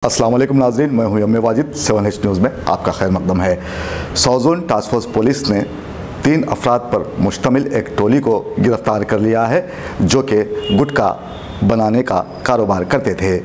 अस्सलाम वालेकुम नाज़रीन, मैं हूं यम्मे वाजिद। 7H न्यूज़ में आपका खैर मकदम है। सौजोन टास्क फोर्स पुलिस ने 3 अफराद पर मुश्तमिल एक टोली को गिरफ्तार कर लिया है जो कि गुटखा बनाने का कारोबार करते थे।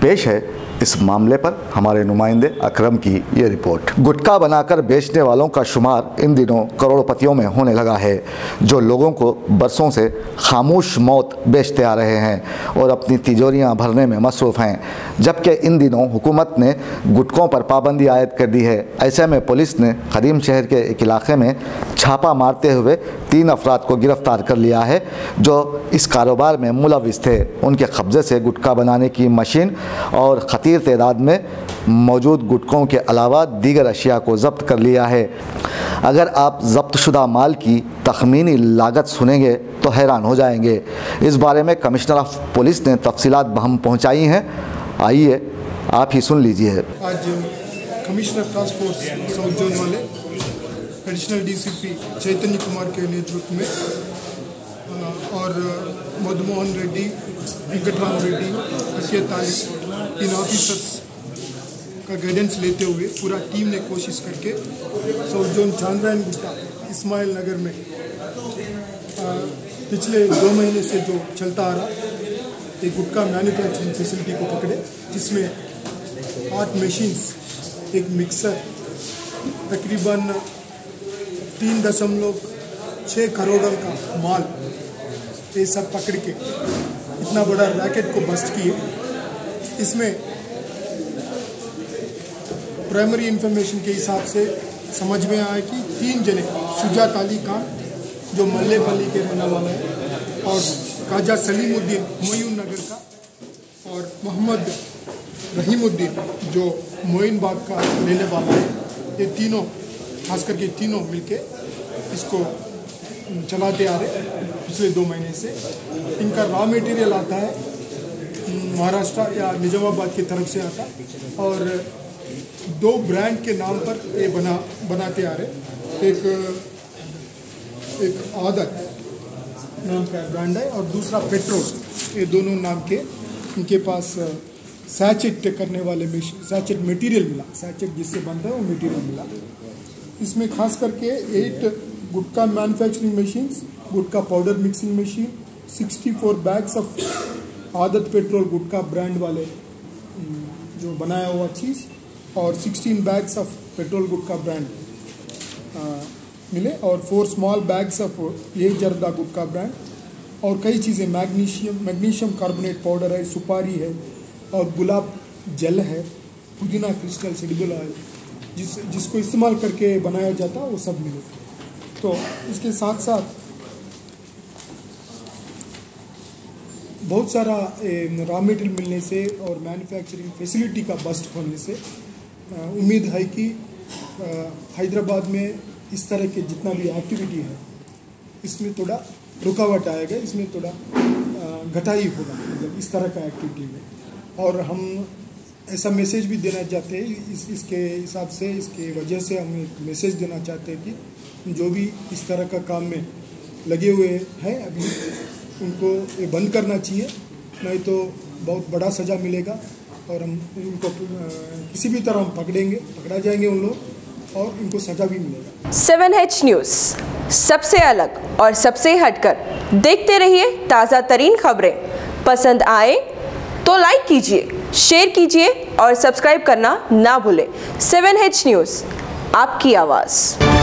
पेश है इस मामले पर हमारे नुमाइंदे अकरम की ये रिपोर्ट। गुटखा बनाकर बेचने वालों का शुमार इन दिनों करोड़पतियों में होने लगा है, जो लोगों को बरसों से खामोश मौत बेचते आ रहे हैं और अपनी तिजोरियां भरने में मसरूफ़ हैं। जबकि इन दिनों हुकूमत ने गुटखों पर पाबंदी आयद कर दी है। ऐसे में पुलिस ने खदीम शहर के एक इलाके में छापा मारते हुए 3 अफराद को गिरफ्तार कर लिया है जो इस कारोबार में मुलविस थे। उनके कब्ज़े से गुटखा बनाने की मशीन और खतीर तादाद में मौजूद गुटखों के अलावा दीगर अशिया को ज़ब्त कर लिया है। अगर आप ज़ब्तशुदा माल की तखमीनी लागत सुनेंगे तो हैरान हो जाएंगे। इस बारे में कमिश्नर ऑफ पुलिस ने तफसीलात बहम पहुँचाई हैं। आइए आप ही सुन लीजिए। आज commissioner task force south zone वाले एडिशनल डीसीपी चैतन्य कुमार के नेतृत्व में और मधुमोहन रेड्डी, वेंकटराम रेड्डी, अशयत तालिब, इन ऑफिसर्स का गाइडेंस लेते हुए पूरा टीम ने कोशिश करके साउथ जोन चांद्रायन गुट्टा इस्माइल नगर में पिछले 2 महीने से जो चलता आ रहा एक गुटखा मैन्युफैक्चरिंग फैसिलिटी को पकड़े, जिसमें 8 मशीन्स, एक मिक्सर, तकरीबन 3.6 करोड़ का माल, ये सब पकड़ के इतना बड़ा रैकेट को बस्ट किए। इसमें प्राइमरी इंफॉर्मेशन के हिसाब से समझ में आया कि 3 जने, शुजात अली खान जो मल्लेपल्ली के रहने वाला है और काजा सलीमुद्दीन हुमायूं नगर का और मोहम्मद रहीमुद्दीन जो मोइन बाग का रहने वाला है, ये तीनों, खास करके तीनों मिलके इसको चलाते आ रहे पिछले 2 महीने से। इनका रॉ मटेरियल आता है महाराष्ट्र या निजामाबाद की तरफ से आता और 2 ब्रांड के नाम पर ये बनाते आ रहे। एक आदत नाम का ब्रांड है और दूसरा पेट्रोल, ये दोनों नाम के इनके पास सैचेट करने वाले सैचेट मटेरियल मिला, सैचेट जिससे बनता है वो मटेरियल मिला। इसमें खास करके 8 gutkha manufacturing machines, gutkha powder mixing machine, 64 bags of आदत पेट्रोल गुटखा ब्रांड वाले जो बनाया हुआ चीज़ और 16 bags of petrol gutkha brand मिले और 4 स्मॉल बैग्स ऑफ ये जर्दा गुटखा ब्रांड और कई चीज़ें, मैग्नीशियम कार्बोनेट पाउडर है, सुपारी है और गुलाब जल है, पुदीना क्रिस्टल एडिबल ऑयल जिसको इस्तेमाल करके बनाया जाता है, वो सब मिले। तो इसके साथ साथ बहुत सारा रॉ मटेरियल मिलने से और मैन्युफैक्चरिंग फैसिलिटी का बस्ट होने से उम्मीद है कि हैदराबाद में इस तरह के जितना भी एक्टिविटी है इसमें थोड़ा रुकावट आएगा, इसमें थोड़ा घटाई होगा, मतलब इस तरह का एक्टिविटी में। और हम ऐसा मैसेज भी देना चाहते हैं, इसके हिसाब से, इसके वजह से हम एक मैसेज देना चाहते हैं कि जो भी इस तरह का काम में लगे हुए हैं अभी उनको ये बंद करना चाहिए, नहीं तो बहुत बड़ा सज़ा मिलेगा और हम उनको किसी भी तरह हम पकड़ा जाएंगे उन लोग और इनको सज़ा भी मिलेगा। 7H न्यूज़, सबसे अलग और सबसे हटकर। देखते रहिए ताज़ा तरीन खबरें। पसंद आए तो लाइक कीजिए, शेयर कीजिए और सब्सक्राइब करना ना भूलें। 7H न्यूज़, आपकी आवाज़।